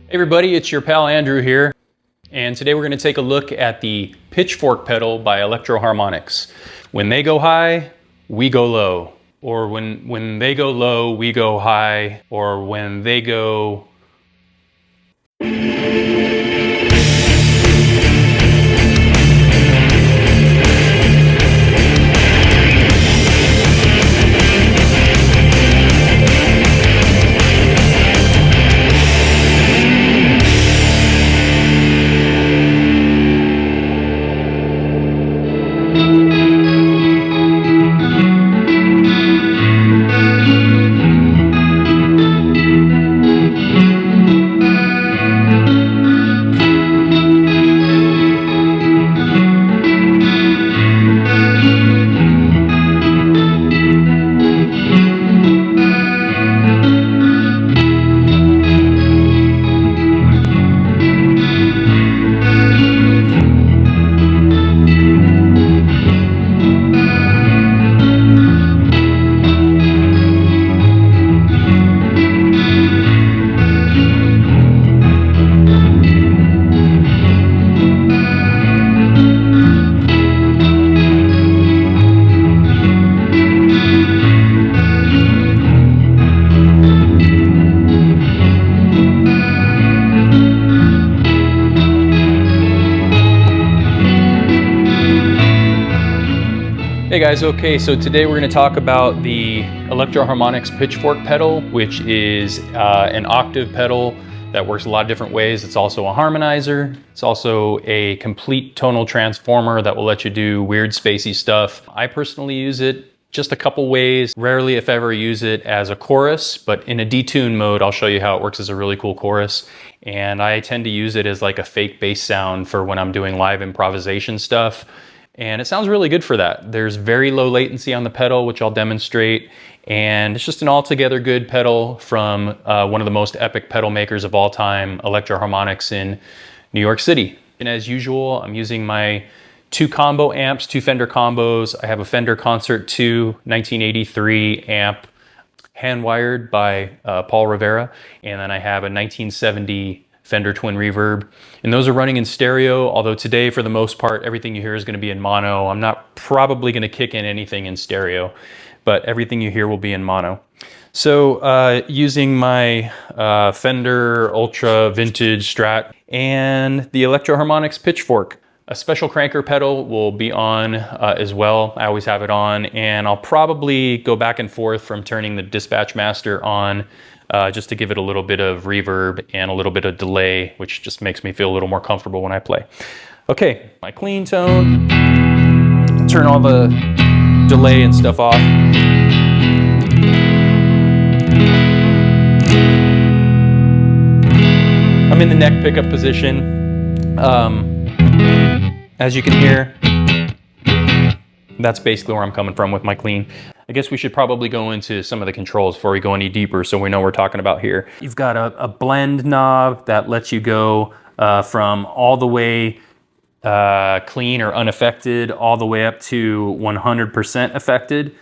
Hey everybody, it's your pal Andrew here, and today we're going to take a look at the Pitch Fork pedal by Electro-Harmonix. When they go high, we go low. Or when they go low, we go high. Or when they go... Hey guys, okay, so today we're going to talk about the Electro-Harmonix Pitch Fork pedal, which is an octave pedal that works a lot of different ways. It's also a harmonizer. It's also a complete tonal transformer that will let you do weird spacey stuff. I personally use it just a couple ways. Rarely, if ever, use it as a chorus, but in a detune mode, I'll show you how it works as a really cool chorus. And I tend to use it as like a fake bass sound for when I'm doing live improvisation stuff. And it sounds really good for that. There's very low latency on the pedal, which I'll demonstrate. And it's just an altogether good pedal from one of the most epic pedal makers of all time, Electro-Harmonix in New York City. And as usual, I'm using my two combo amps, two Fender combos. I have a Fender Concert 2 1983 amp, hand-wired by Paul Rivera. And then I have a 1970 Fender Twin Reverb. And those are running in stereo, although today, for the most part, everything you hear is going to be in mono. I'm not probably going to kick in anything in stereo, but everything you hear will be in mono. So using my Fender Ultra Vintage Strat and the Electro-Harmonix Pitch Fork. A special cranker pedal will be on as well. I always have it on, and I'll probably go back and forth from turning the Dispatch Master on just to give it a little bit of reverb and a little bit of delay, which just makes me feel a little more comfortable when I play. Okay, my clean tone. Turn all the delay and stuff off. I'm in the neck pickup position. As you can hear, that's basically where I'm coming from with my clean. I guess we should probably go into some of the controls before we go any deeper so we know what we're talking about here. You've got a blend knob that lets you go from all the way clean or unaffected all the way up to 100% affected.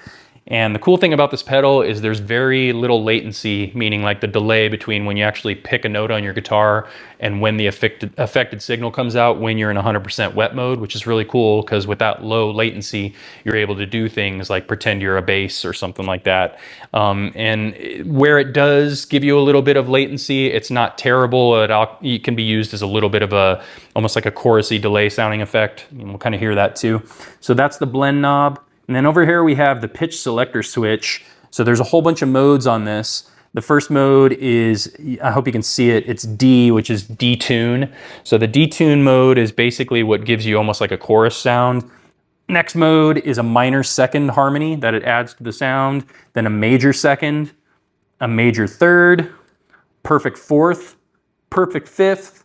And the cool thing about this pedal is there's very little latency, meaning like the delay between when you actually pick a note on your guitar and when the affected signal comes out when you're in 100% wet mode, which is really cool because with that low latency, you're able to do things like pretend you're a bass or something like that. And where it does give you a little bit of latency, it's not terrible. It can be used as a little bit of almost like a chorusy delay sounding effect. And we'll kind of hear that too. So that's the blend knob. And then over here we have the pitch selector switch. So there's a whole bunch of modes on this. The first mode is, I hope you can see it, it's D, which is Detune. So the Detune mode is basically what gives you almost like a chorus sound. Next mode is a minor second harmony that it adds to the sound, then a major second, a major third, perfect fourth, perfect fifth,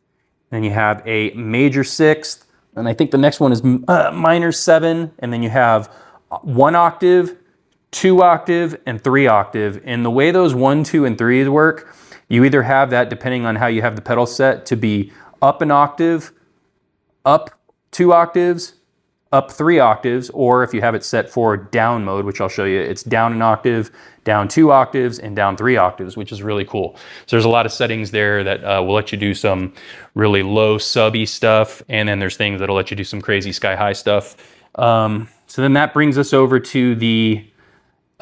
then you have a major sixth, and I think the next one is minor seven, and then you have 1 octave, 2 octave, and 3 octave. And the way those 1, 2, and 3s work, you either have that, depending on how you have the pedal set, to be up an octave, up 2 octaves, up 3 octaves, or if you have it set for down mode, which I'll show you, it's down an octave, down 2 octaves, and down 3 octaves, which is really cool. So there's a lot of settings there that will let you do some really low subby stuff, and then there's things that'll let you do some crazy sky high stuff. So then that brings us over to the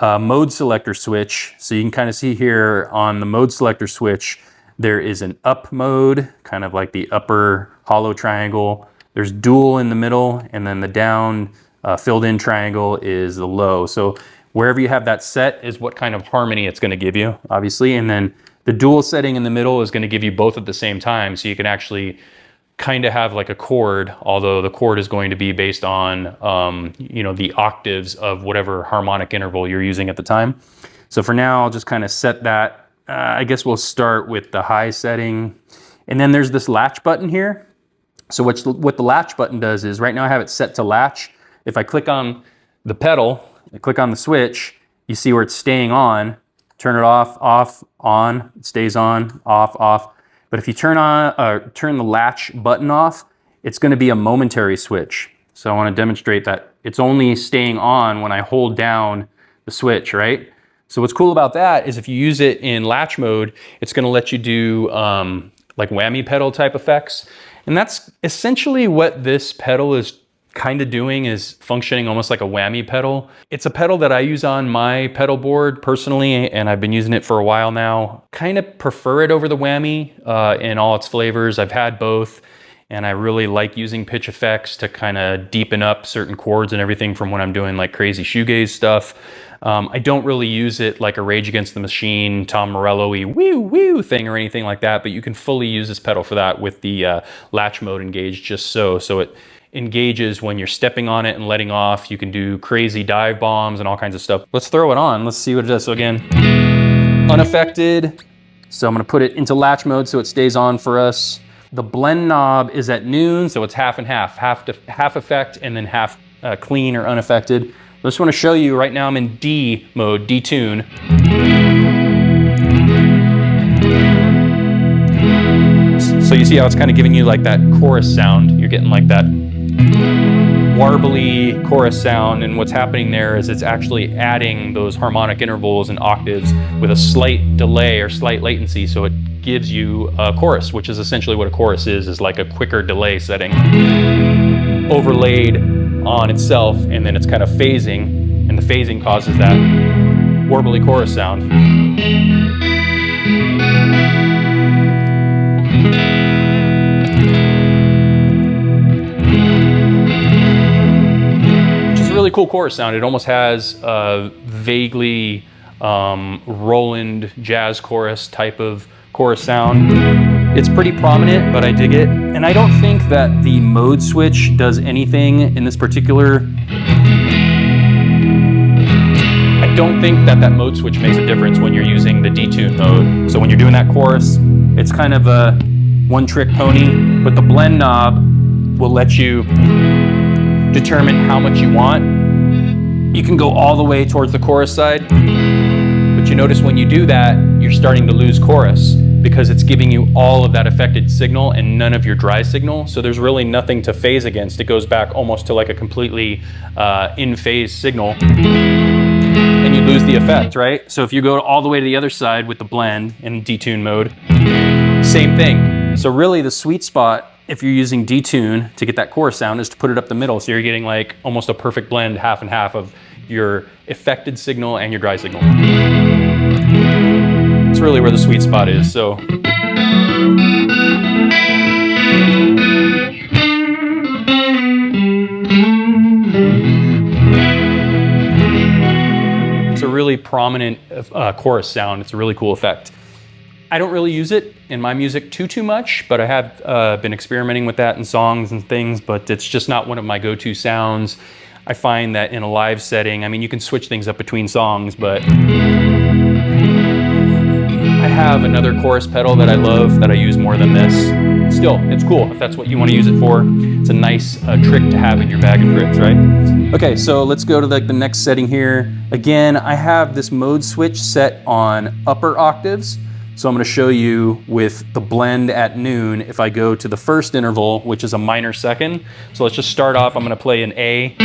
mode selector switch. So you can kind of see here on the mode selector switch, there is an up mode, kind of like the upper hollow triangle. There's dual in the middle, and then the down filled in triangle is the low. So wherever you have that set is what kind of harmony it's going to give you, obviously. And then the dual setting in the middle is going to give you both at the same time. So you can actually kind of have like a chord, although the chord is going to be based on, you know, the octaves of whatever harmonic interval you're using at the time. So for now, I'll just kind of set that. I guess we'll start with the high setting. And then there's this latch button here. So what the latch button does is, right now I have it set to latch. If I click on the pedal, I click on the switch, you see where it's staying on. Turn it off, off, on, it stays on, off, off. But if you turn the latch button off, it's going to be a momentary switch. So I want to demonstrate that it's only staying on when I hold down the switch, right? So what's cool about that is if you use it in latch mode, it's going to let you do like whammy pedal type effects. And that's essentially what this pedal is kind of doing, is functioning almost like a whammy pedal. It's a pedal that I use on my pedal board personally, and I've been using it for a while now. Kind of prefer it over the whammy in all its flavors. I've had both, and I really like using pitch effects to kind of deepen up certain chords and everything from when I'm doing like crazy shoegaze stuff. I don't really use it like a Rage Against the Machine, Tom Morello-y woo woo thing or anything like that, but you can fully use this pedal for that with the latch mode engaged just so. So it engages when you're stepping on it and letting off. You can do crazy dive bombs and all kinds of stuff. Let's throw it on. Let's see what it does. So again, unaffected. So I'm gonna put it into latch mode so it stays on for us. The blend knob is at noon, so it's half and half, half effect and then half clean or unaffected. I just want to show you right now I'm in D mode, Detune. So you see how it's kind of giving you like that chorus sound. You're getting like that warbly chorus sound, and what's happening there is it's actually adding those harmonic intervals and octaves with a slight delay or slight latency, so it gives you a chorus, which is essentially what a chorus is like a quicker delay setting overlaid on itself, and then it's kind of phasing, and the phasing causes that warbly chorus sound. Which is a really cool chorus sound. It almost has a vaguely Roland jazz chorus type of chorus sound. It's pretty prominent, but I dig it. And I don't think that the mode switch does anything in this particular... I don't think that mode switch makes a difference when you're using the Detune mode. So when you're doing that chorus, it's kind of a one-trick pony, but the blend knob will let you determine how much you want. You can go all the way towards the chorus side, but you notice when you do that, you're starting to lose chorus, because it's giving you all of that affected signal and none of your dry signal. So there's really nothing to phase against. It goes back almost to like a completely in phase signal, and you lose the effect, right? So if you go all the way to the other side with the blend in Detune mode, same thing. So really the sweet spot, if you're using Detune to get that chorus sound, is to put it up the middle. So you're getting like almost a perfect blend, half and half of your affected signal and your dry signal. It's really where the sweet spot is, so. It's a really prominent chorus sound. It's a really cool effect. I don't really use it in my music too much, but I have been experimenting with that in songs and things, but it's just not one of my go-to sounds. I find that in a live setting, I mean, you can switch things up between songs, but I have another chorus pedal that I love that I use more than this. Still, it's cool if that's what you want to use it for. It's a nice trick to have in your bag of tricks, right? Okay, so let's go to the next setting here. Again, I have this mode switch set on upper octaves. So I'm going to show you with the blend at noon if I go to the first interval, which is a minor second. So let's just start off. I'm going to play an A.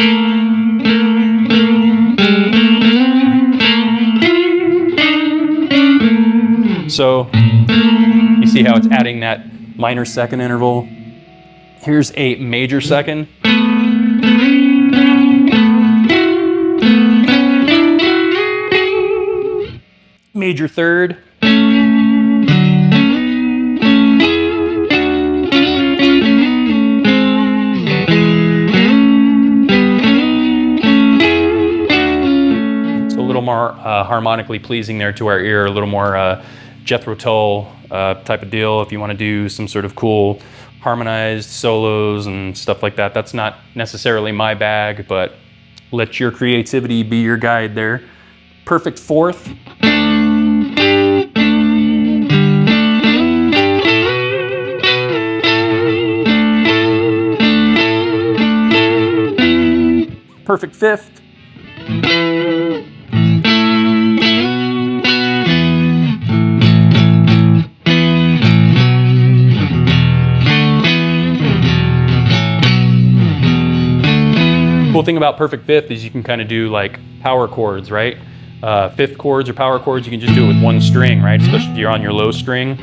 So you see how it's adding that minor second interval. Here's a major second. Major third. It's a little more harmonically pleasing there to our ear, a little more Jethro Tull type of deal if you want to do some sort of cool harmonized solos and stuff like that. That's not necessarily my bag, but let your creativity be your guide there. Perfect fourth. Perfect fifth. Cool thing about perfect fifth is you can kind of do like power chords, right? Fifth chords or power chords, you can just do it with one string, right? Especially if you're on your low string.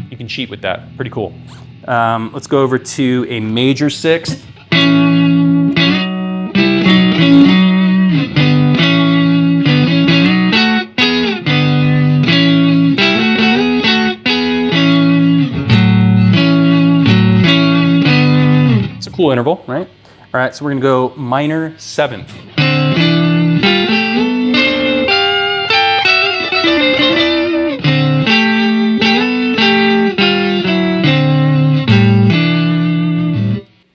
You can cheat with that, pretty cool. Let's go over to a major sixth. Cool interval, right? All right, so we're gonna go minor seventh.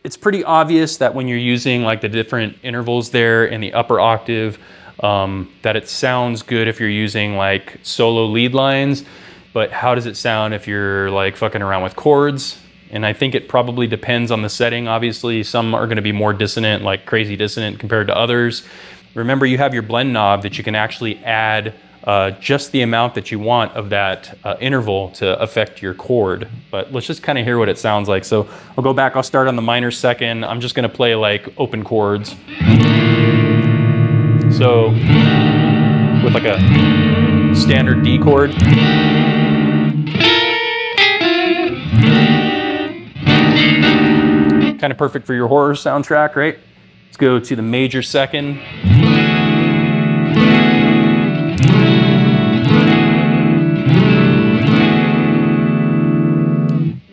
It's pretty obvious that when you're using like the different intervals there in the upper octave, that it sounds good if you're using like solo lead lines, but how does it sound if you're like fucking around with chords? And I think it probably depends on the setting. Obviously, some are going to be more dissonant, like crazy dissonant compared to others. Remember, you have your blend knob that you can actually add just the amount that you want of that interval to affect your chord. But let's just kind of hear what it sounds like. So I'll go back, I'll start on the minor second. I'm just going to play like open chords. So with like a standard D chord. Kind of perfect for your horror soundtrack, right? Let's go to the major second.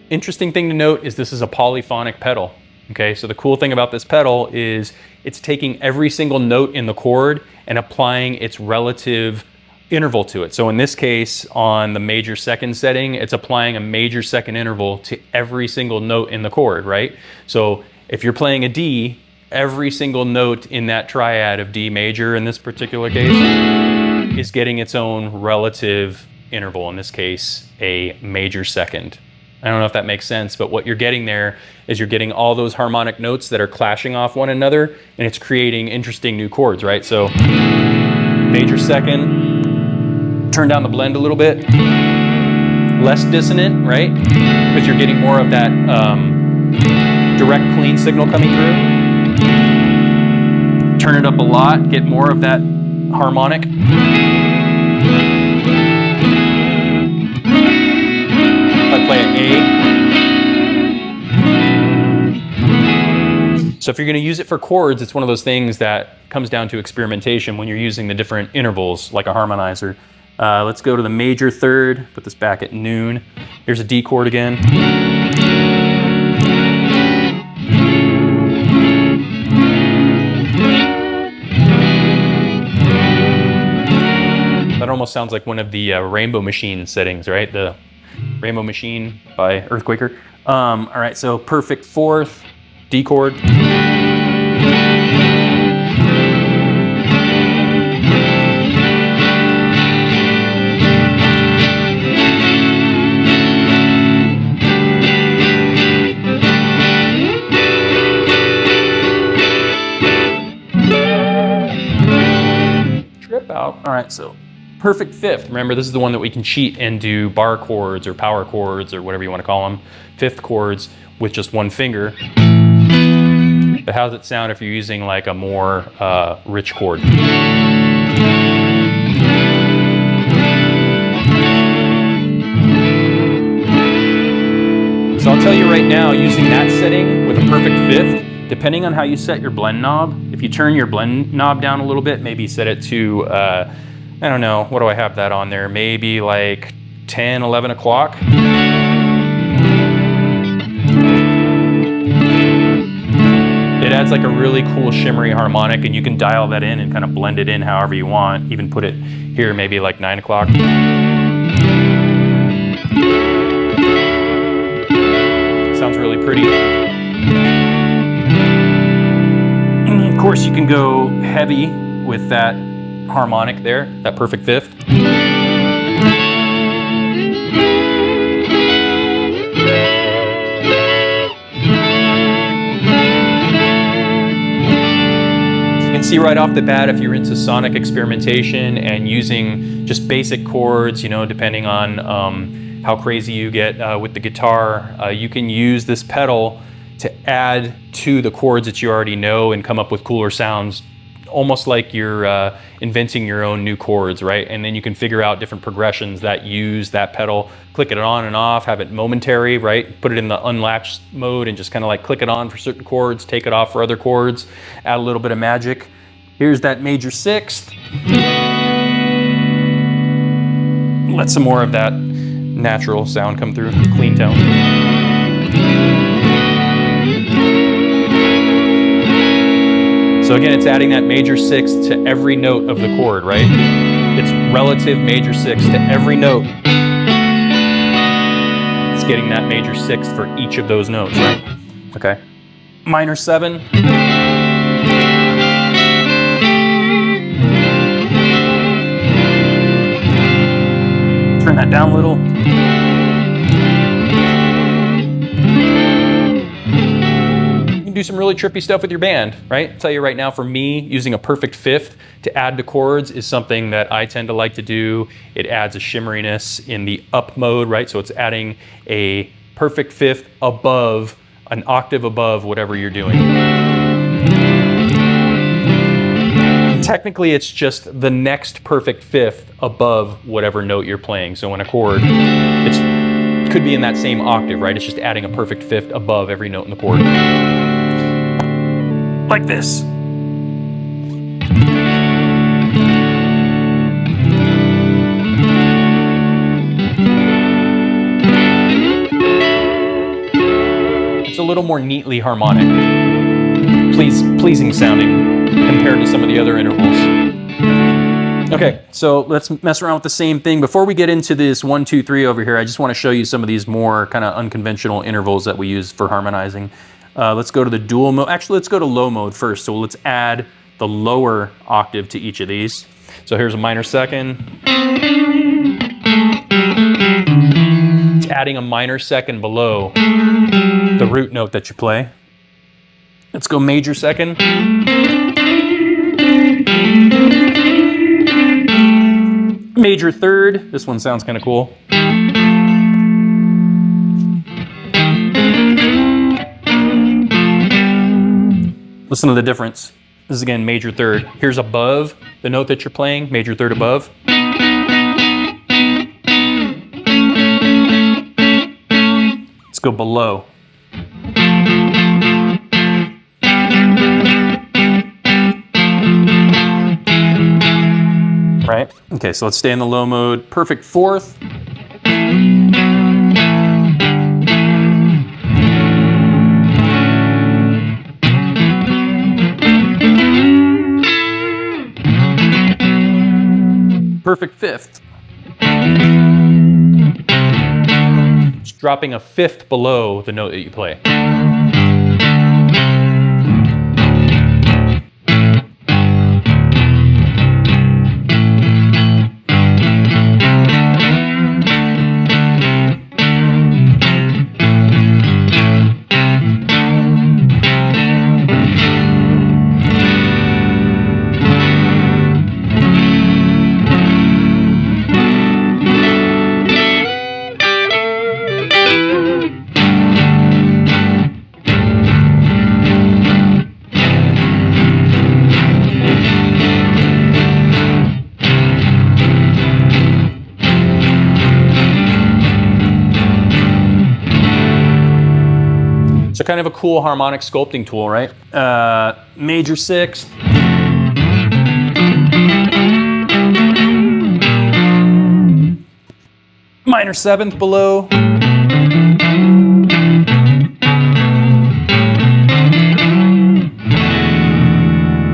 Interesting thing to note is this is a polyphonic pedal. Okay, so the cool thing about this pedal is it's taking every single note in the chord and applying its relative interval to it. So in this case, on the major second setting, it's applying a major second interval to every single note in the chord, right? So if you're playing a D, every single note in that triad of D major in this particular case is getting its own relative interval, in this case, a major second. I don't know if that makes sense, but what you're getting there is you're getting all those harmonic notes that are clashing off one another, and it's creating interesting new chords, right? So major second, turn down the blend a little bit, less dissonant, right? Because you're getting more of that direct clean signal coming through. Turn it up a lot, get more of that harmonic. If I play an A. So if you're going to use it for chords, it's one of those things that comes down to experimentation when you're using the different intervals like a harmonizer. Let's go to the major third, put this back at noon. Here's a D chord again. That almost sounds like one of the Rainbow Machine settings, right? The Rainbow Machine by Earthquaker. All right, so perfect fourth, D chord. trip out. All right, so perfect fifth. Remember, this is the one that we can cheat and do bar chords or power chords or whatever you want to call them, fifth chords with just one finger. But how does it sound if you're using like a more rich chord? So I'll tell you right now, using that setting with a perfect fifth, depending on how you set your blend knob, if you turn your blend knob down a little bit, maybe set it to, I don't know, what do I have that on there? Maybe like 10, 11 o'clock. It adds like a really cool shimmery harmonic, and you can dial that in and kind of blend it in however you want. Even put it here, maybe like 9 o'clock. Sounds really pretty. And of course, you can go heavy with that harmonic there, that perfect fifth. See right off the bat, if you're into sonic experimentation and using just basic chords, you know, depending on how crazy you get with the guitar, you can use this pedal to add to the chords that you already know and come up with cooler sounds, almost like you're inventing your own new chords, right? And then you can figure out different progressions that use that pedal, click it on and off, have it momentary, right? Put it in the unlatched mode and just kind of like click it on for certain chords, take it off for other chords, add a little bit of magic. Here's that major sixth. Let some more of that natural sound come through, clean tone. So again, it's adding that major sixth to every note of the chord, right? It's relative major sixth to every note. It's getting that major sixth for each of those notes, right? Okay. Minor seven. Turn that down a little. You can do some really trippy stuff with your band, right? I'll tell you right now, for me, using a perfect fifth to add to chords is something that I tend to like to do. It adds a shimmeriness in the up mode, right? So it's adding a perfect fifth above, an octave above whatever you're doing. Technically, it's just the next perfect fifth above whatever note you're playing. So in a chord, it could be in that same octave, right? It's just adding a perfect fifth above every note in the chord. Like this. It's a little more neatly harmonic. Pleasing sounding compared to some of the other intervals. Okay, so let's mess around with the same thing. Before we get into this 1, 2, 3 over here, I just want to show you some of these more kind of unconventional intervals that we use for harmonizing. Let's go to the dual mode. Actually, let's go to low mode first. So let's add the lower octave to each of these. So here's a minor second. It's adding a minor second below the root note that you play. Let's go major second. Major third. This one sounds kind of cool. Listen to the difference. This is again major third. Here's above the note that you're playing, major third above. Let's go below. Right? Okay, so let's stay in the low mode. Perfect fourth. Perfect fifth. Just dropping a fifth below the note that you play. kind of a cool harmonic sculpting tool, right? Major sixth. Minor seventh below.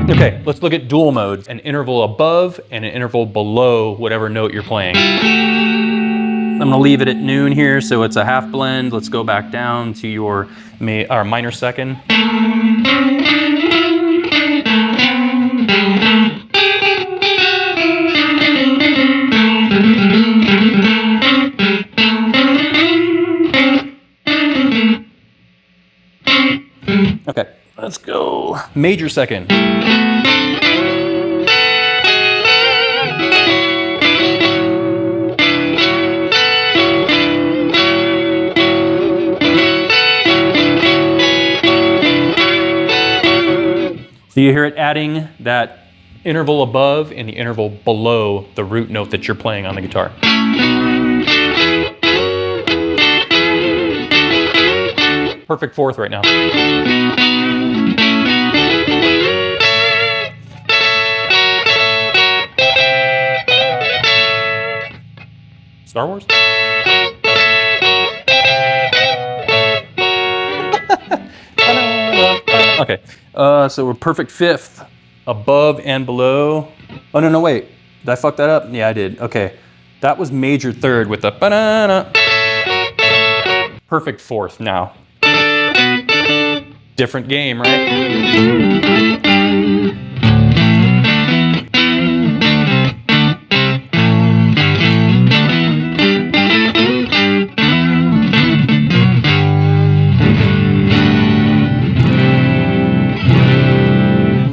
Okay, let's look at dual modes, an interval above and an interval below whatever note you're playing. I'm gonna leave it at noon here, so it's a half blend. Let's go back down to your minor second. Okay, let's go major second. So you hear it adding that interval above and the interval below the root note that you're playing on the guitar. Perfect fourth right now. Star Wars? Okay, so we're perfect fifth, above and below. Oh, no, wait. Did I fuck that up? Yeah, I did. Okay, that was major third with the banana. Perfect fourth now. Different game, right?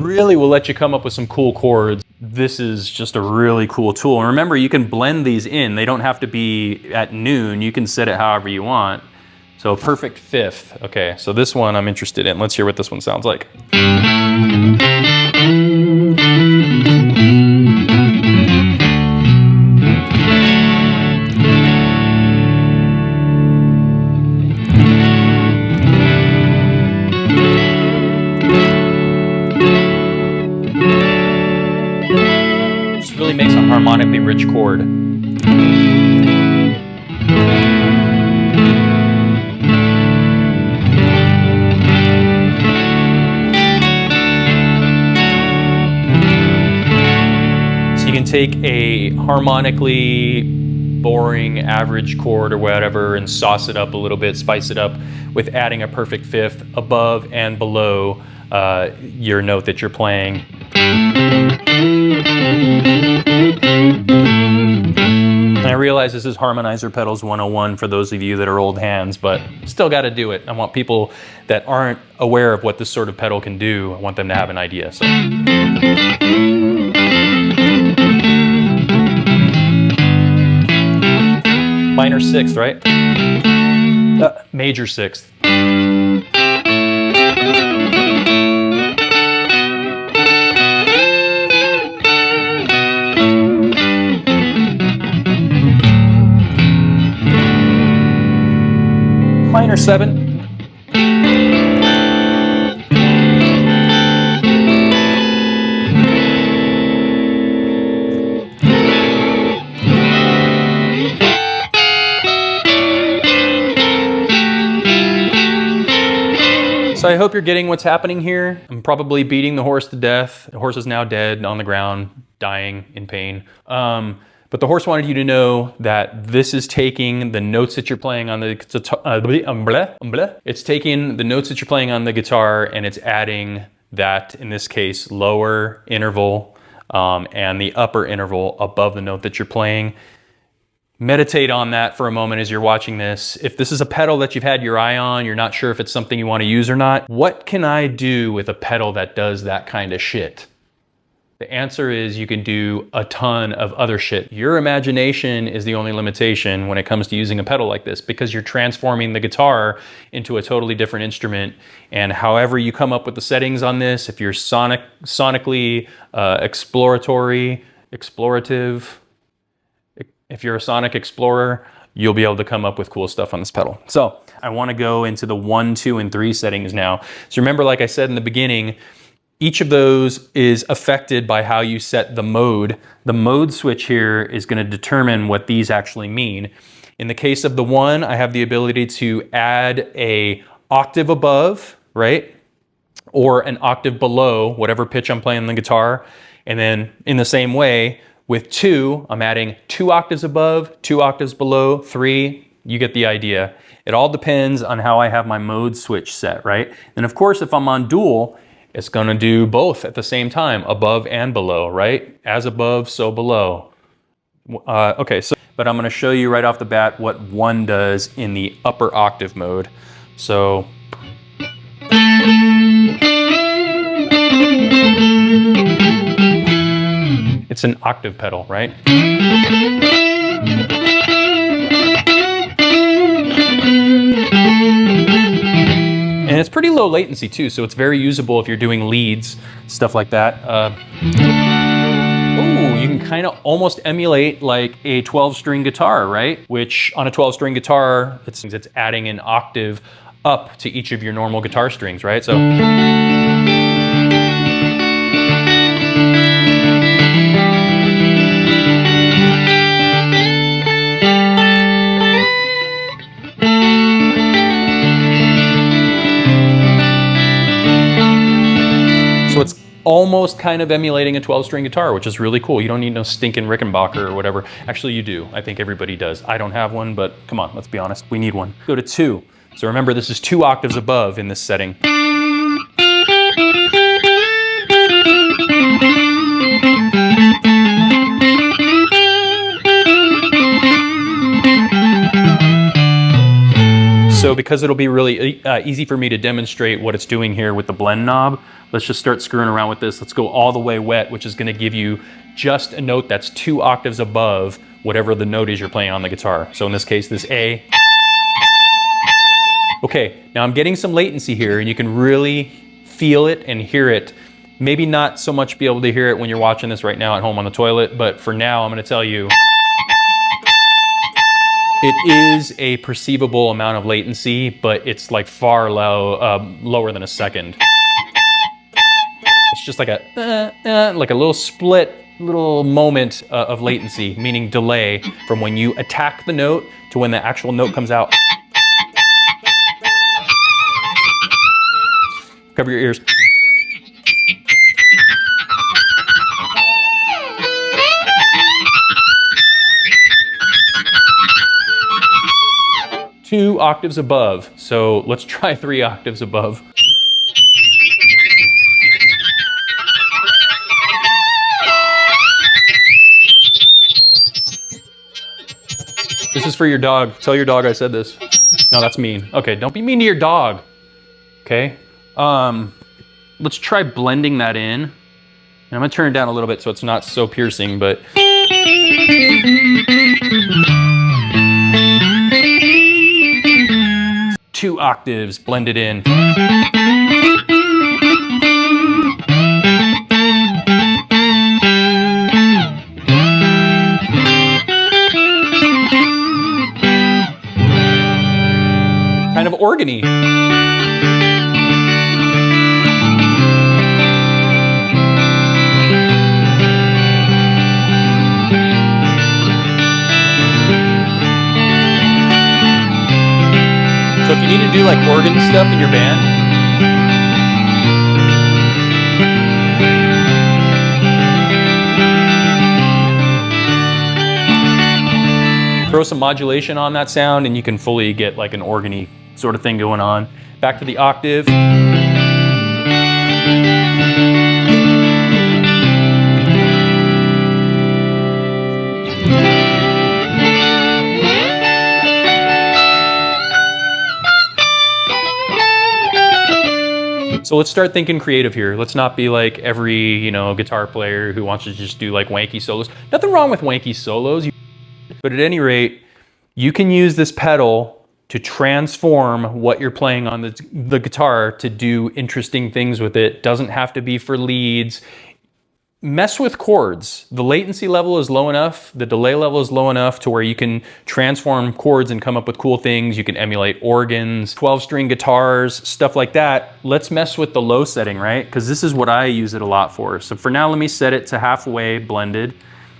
Really will let you come up with some cool chords. This is just a really cool tool. And remember, you can blend these in. They don't have to be at noon. You can set it however you want. So perfect fifth. Okay, so this one I'm interested in. Let's hear what this one sounds like. Really makes a harmonically rich chord. So you can take a harmonically boring average chord or whatever and sauce it up a little bit, spice it up with adding a perfect fifth above and below your note that you're playing. And I realize this is Harmonizer Pedals 101 for those of you that are old hands, but still got to do it. I want people that aren't aware of what this sort of pedal can do, I want them to have an idea. So. Minor sixth, right? Major sixth. Minor seven. So I hope you're getting what's happening here. I'm probably beating the horse to death. The horse is now dead on the ground, dying in pain. But the horse wanted you to know that this is taking the notes that you're playing on the it's taking the notes that you're playing on the guitar and it's adding that, in this case, lower interval and the upper interval above the note that you're playing. Meditate on that for a moment as you're watching this. If this is a pedal that you've had your eye on, you're not sure if it's something you want to use or not, what can I do with a pedal that does that kind of shit? The answer is you can do a ton of other shit. Your imagination is the only limitation when it comes to using a pedal like this, because you're transforming the guitar into a totally different instrument. And however you come up with the settings on this, if you're sonically explorative, if you're a sonic explorer, you'll be able to come up with cool stuff on this pedal. So I want to go into the 1, 2, and 3 settings now. So remember, like I said in the beginning, each of those is affected by how you set the mode. The mode switch here is going to determine what these actually mean. In the case of the 1, I have the ability to add a octave above, right? Or an octave below whatever pitch I'm playing on the guitar. And then in the same way, with 2, I'm adding 2 octaves above, 2 octaves below, 3, you get the idea. It all depends on how I have my mode switch set, right? And of course, if I'm on dual, it's gonna do both at the same time, above and below, right? As above, so below. Okay, so, but I'm gonna show you right off the bat what 1 does in the upper octave mode. So, it's an octave pedal, right? And it's pretty low latency too, so it's very usable if you're doing leads, stuff like that. Ooh, you can kind of almost emulate like a 12-string guitar, right? Which on a 12-string guitar, it's adding an octave up to each of your normal guitar strings, right? So. So it's almost kind of emulating a 12-string guitar, which is really cool. You don't need no stinking Rickenbacker or whatever. Actually, you do. I think everybody does. I don't have one, but come on, let's be honest. We need one. Go to 2. So remember, this is 2 octaves above in this setting. So because it'll be really easy for me to demonstrate what it's doing here with the blend knob, let's just start screwing around with this. Let's go all the way wet, which is going to give you just a note that's 2 octaves above whatever the note is you're playing on the guitar. So in this case, this A. Okay, now I'm getting some latency here, and you can really feel it and hear it. Maybe not so much be able to hear it when you're watching this right now at home on the toilet, but for now, I'm going to tell you, it is a perceivable amount of latency, but it's like far lower than a second. It's just like a little split, little moment of latency, meaning delay from when you attack the note to when the actual note comes out. Cover your ears. Two octaves above. So let's try 3 octaves above. This is for your dog. Tell your dog I said this. No, that's mean. Okay, don't be mean to your dog. Okay. Let's try blending that in. And I'm gonna turn it down a little bit so it's not so piercing, but. 2 octaves blended in. Kind of organy. So if you need to do like organ stuff in your band, throw some modulation on that sound and you can fully get like an organy sort of thing going on. Back to the octave. So let's start thinking creative here. Let's not be like every, guitar player who wants to just do like wanky solos. Nothing wrong with wanky solos, but at any rate, you can use this pedal to transform what you're playing on the guitar to do interesting things with it. Doesn't have to be for leads. mess with chords. The latency level is low enough, the delay level is low enough to where you can transform chords and come up with cool things. You can emulate organs, 12-string guitars, stuff like that. Let's mess with the low setting, right? Because this is what I use it a lot for. So for now, let me set it to halfway blended.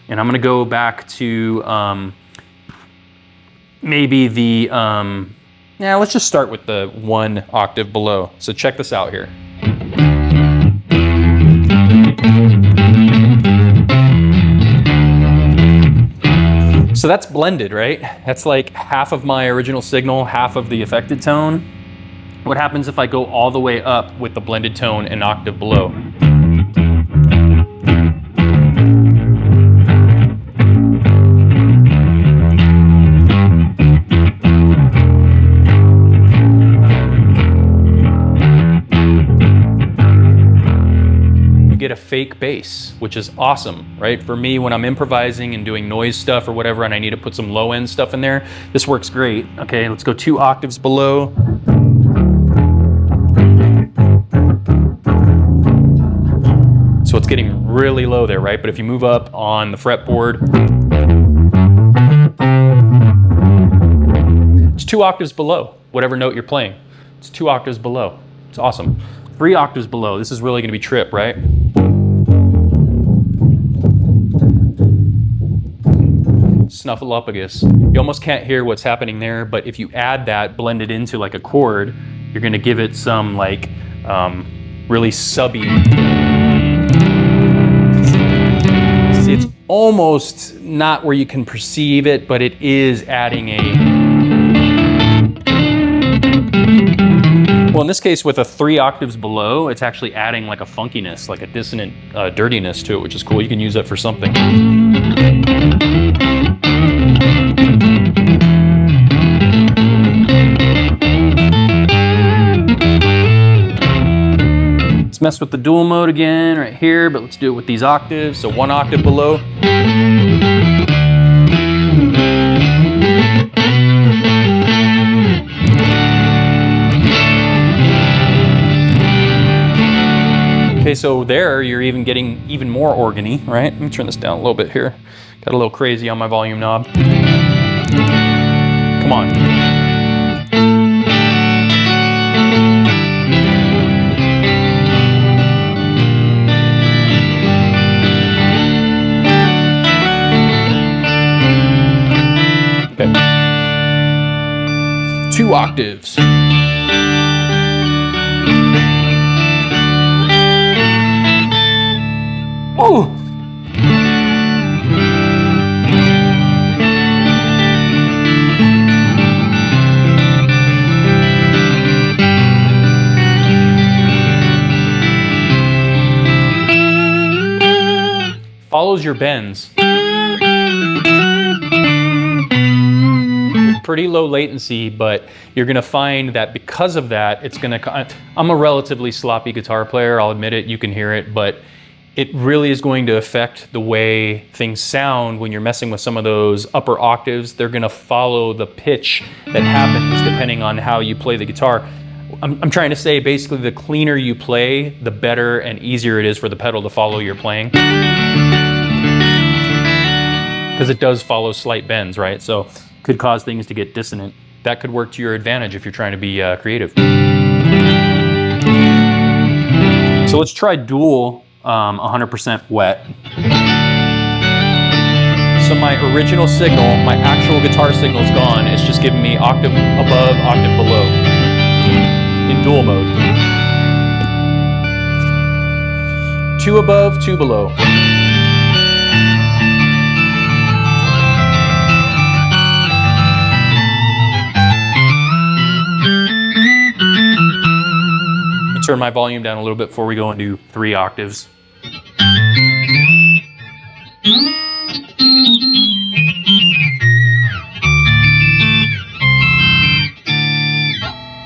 And I'm gonna go back to maybe the, let's just start with the 1 octave below. So check this out here. So that's blended, right? That's like half of my original signal, half of the affected tone. What happens if I go all the way up with the blended tone an octave below? Get a fake bass, which is awesome, right? For me, when I'm improvising and doing noise stuff or whatever, and I need to put some low end stuff in there, this works great. Okay, let's go 2 octaves below. So it's getting really low there, right? But if you move up on the fretboard, it's 2 octaves below whatever note you're playing. It's 2 octaves below. It's awesome. 3 octaves below. This is really gonna be trip, right? Snuffleupagus. You almost can't hear what's happening there, but if you add that blended into like a chord, you're gonna give it some like really subby. See, it's almost not where you can perceive it, but it is adding a. Well, in this case, with a 3 octaves below, it's actually adding like a funkiness, like a dissonant dirtiness to it, which is cool. You can use that for something. Let's mess with the dual mode again right here, but let's do it with these octaves. So 1 octave below. Okay, so there you're even getting even more organy, right? Let me turn this down a little bit here. Got a little crazy on my volume knob. Come on. Okay. 2 octaves. Oh! Follows your bends. Pretty low latency, but you're gonna find that because of that, it's gonna, I'm a relatively sloppy guitar player, I'll admit it, you can hear it, but it really is going to affect the way things sound when you're messing with some of those upper octaves. They're gonna follow the pitch that happens depending on how you play the guitar. I'm trying to say basically the cleaner you play, the better and easier it is for the pedal to follow your playing. Because it does follow slight bends, right? So could cause things to get dissonant. That could work to your advantage if you're trying to be creative. So let's try dual 100% wet. So my original signal, my actual guitar signal is gone. It's just giving me octave above, octave below in dual mode. 2 above, 2 below. Turn my volume down a little bit before we go into 3 octaves.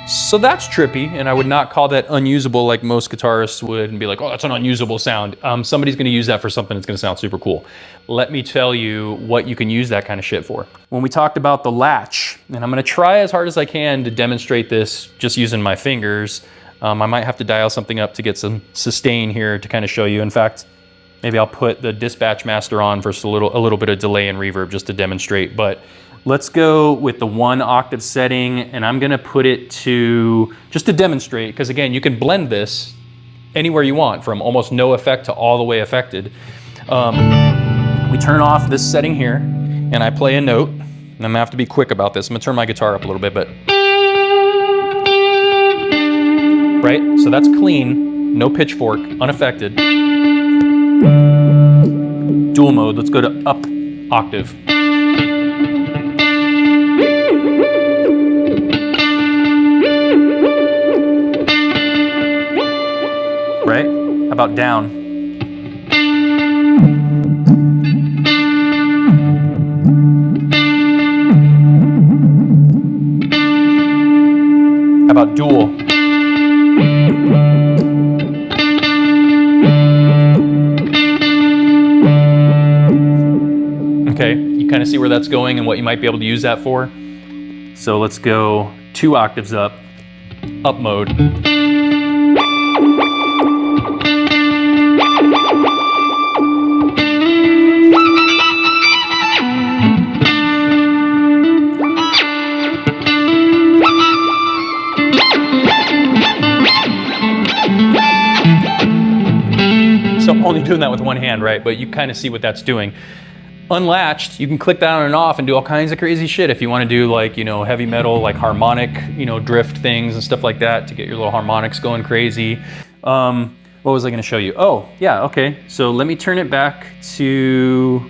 So that's trippy, and I would not call that unusable like most guitarists would and be like, oh, that's an unusable sound. Somebody's gonna use that for something that's gonna sound super cool. Let me tell you what you can use that kind of shit for. When we talked about the latch, and I'm gonna try as hard as I can to demonstrate this just using my fingers. I might have to dial something up to get some sustain here to kind of show you. In fact, Maybe I'll put the dispatch master on for a little bit of delay and reverb just to demonstrate. But let's go with the 1 octave setting, and I'm gonna put it to, just to demonstrate, because again, you can blend this anywhere you want, from almost no effect to all the way affected. We turn off this setting here, and I play a note, and I'm gonna have to be quick about this. I'm gonna turn my guitar up a little bit, but. Right, so that's clean, no pitchfork, unaffected. Dual mode, let's go to up octave. Right, how about down? How about dual? Okay, you kind of see where that's going and what you might be able to use that for. So let's go 2 octaves up mode. So I'm only doing that with one hand, right? But you kind of see what that's doing. Unlatched, you can click that on and off and do all kinds of crazy shit if you want to do, like, you know, heavy metal, like harmonic, you know, drift things and stuff like that to get your little harmonics going crazy. What was I going to show you? Oh, yeah, okay. So let me turn it back to,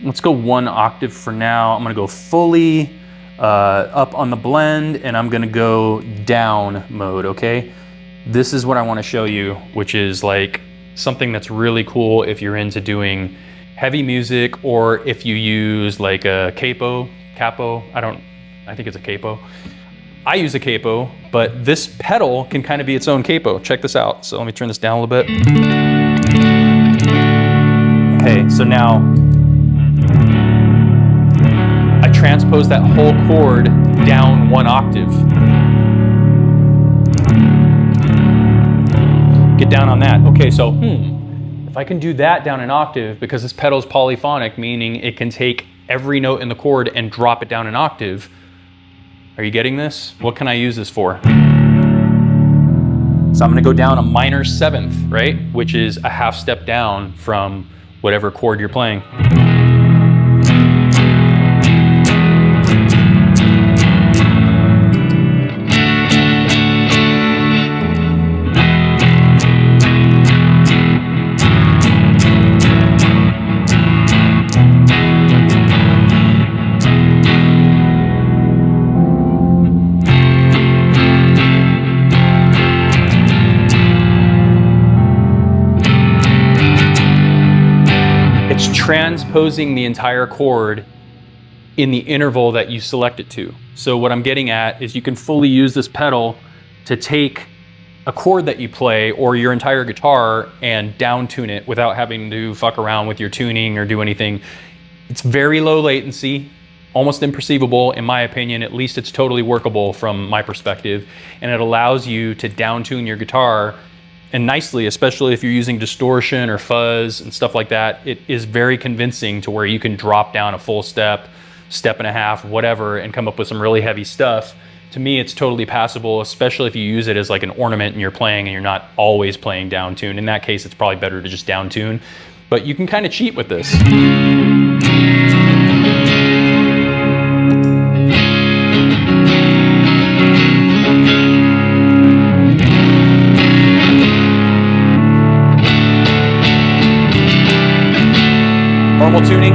let's go 1 octave for now. I'm going to go fully up on the blend, and I'm going to go down mode, okay? This is what I want to show you, which is like something that's really cool if you're into doing heavy music, or if you use like a capo, I think it's a capo. I use a capo, but this pedal can kind of be its own capo. Check this out. So let me turn this down a little bit. Okay, so now I transpose that whole chord down 1 octave. Get down on that. Okay, so if I can do that down an octave, because this pedal is polyphonic, meaning it can take every note in the chord and drop it down an octave. Are you getting this? What can I use this for? So I'm gonna go down a minor 7th, right? Which is a half step down from whatever chord you're playing. Transposing the entire chord in the interval that you select it to. So what I'm getting at is you can fully use this pedal to take a chord that you play or your entire guitar and down tune it without having to fuck around with your tuning or do anything. It's very low latency, almost imperceivable in my opinion. At least it's totally workable from my perspective, and it allows you to down tune your guitar, and nicely, especially if you're using distortion or fuzz and stuff like that. It is very convincing to where you can drop down a full step, step and a half, whatever, and come up with some really heavy stuff. To me, it's totally passable, especially if you use it as like an ornament and you're playing and you're not always playing down tune. In that case, it's probably better to just down tune, but you can kind of cheat with this. Normal tuning.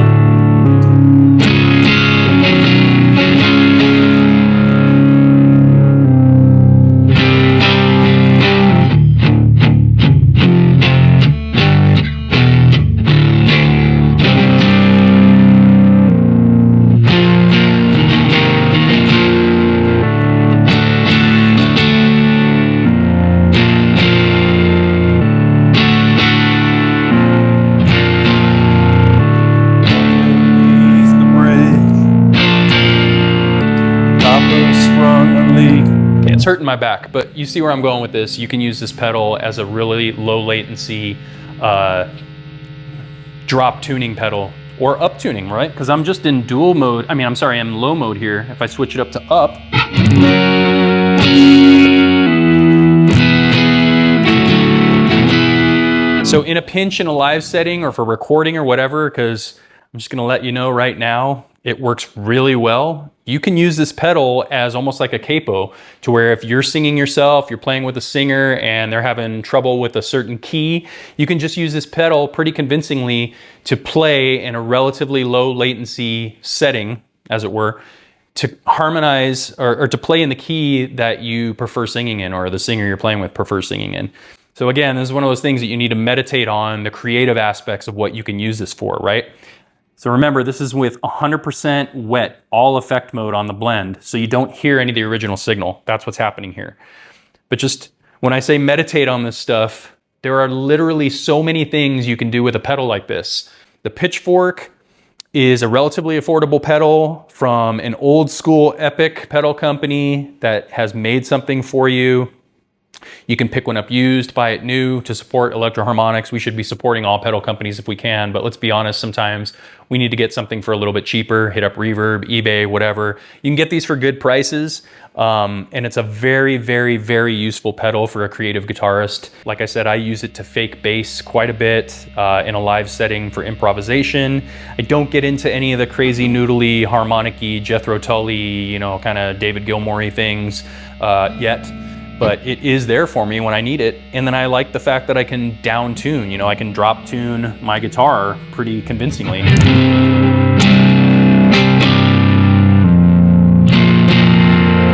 It's hurting my back, but you see where I'm going with this. You can use this pedal as a really low latency drop tuning pedal or up tuning, right? Because I'm just in dual mode. I mean, I'm sorry, I'm low mode here. If I switch it up to up, so in a pinch in a live setting or for recording or whatever, because I'm just gonna let you know right now, it works really well. You can use this pedal as almost like a capo, to where if you're singing yourself, you're playing with a singer and they're having trouble with a certain key, you can just use this pedal pretty convincingly to play in a relatively low latency setting, as it were, to harmonize or to play in the key that you prefer singing in, or the singer you're playing with prefers singing in. So again, this is one of those things that you need to meditate on, the creative aspects of what you can use this for, right? So remember, this is with 100% wet, all effect mode on the blend, so you don't hear any of the original signal. That's what's happening here. But just when I say meditate on this stuff, there are literally so many things you can do with a pedal like this. The Pitch Fork is a relatively affordable pedal from an old school Epic pedal company that has made something for you. You can pick one up used, buy it new to support Electro-Harmonix. We should be supporting all pedal companies if we can, but let's be honest, sometimes we need to get something for a little bit cheaper. Hit up Reverb, eBay, whatever. You can get these for good prices, and it's a very, very, very useful pedal for a creative guitarist. Like I said, I use it to fake bass quite a bit in a live setting for improvisation. I don't get into any of the crazy noodly, harmonic-y, Jethro Tull-y, you know, kind of David Gilmour-y things yet. But it is there for me when I need it. And then I like the fact that I can down tune, you know, I can drop tune my guitar pretty convincingly.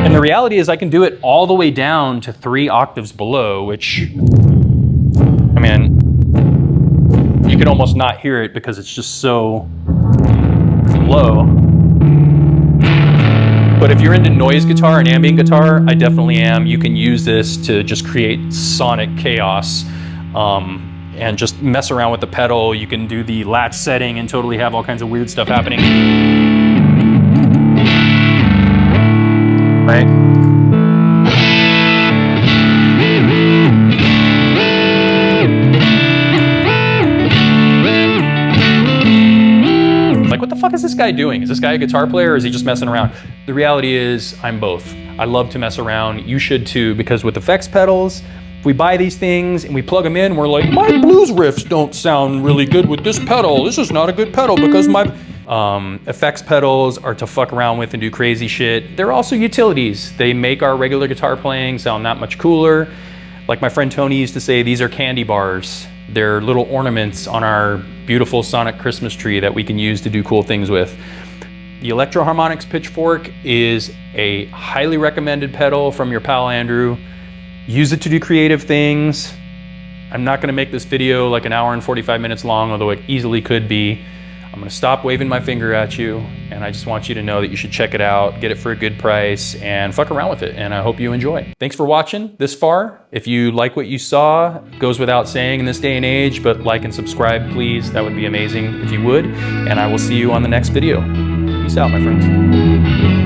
And the reality is I can do it all the way down to 3 octaves below, which, I mean, you can almost not hear it because it's just so low. But if you're into noise guitar and ambient guitar, I definitely am. You can use this to just create sonic chaos and just mess around with the pedal. You can do the latch setting and totally have all kinds of weird stuff happening. Right? Like, what the fuck is this guy doing? Is this guy a guitar player or is he just messing around? The reality is I'm both. I love to mess around. You should too, because with effects pedals, if we buy these things and we plug them in, we're like, my blues riffs don't sound really good with this pedal. This is not a good pedal because my... effects pedals are to fuck around with and do crazy shit. They're also utilities. They make our regular guitar playing sound that much cooler. Like my friend Tony used to say, these are candy bars. They're little ornaments on our beautiful sonic Christmas tree that we can use to do cool things with. The Electro-Harmonix Pitch Fork is a highly recommended pedal from your pal Andrew. Use it to do creative things. I'm not gonna make this video like an hour and 45 minutes long, although it easily could be. I'm gonna stop waving my finger at you, and I just want you to know that you should check it out, get it for a good price, and fuck around with it, and I hope you enjoy. Thanks for watching this far. If you like what you saw, it goes without saying in this day and age, but like and subscribe, please. That would be amazing if you would, and I will see you on the next video. Peace out, my friends.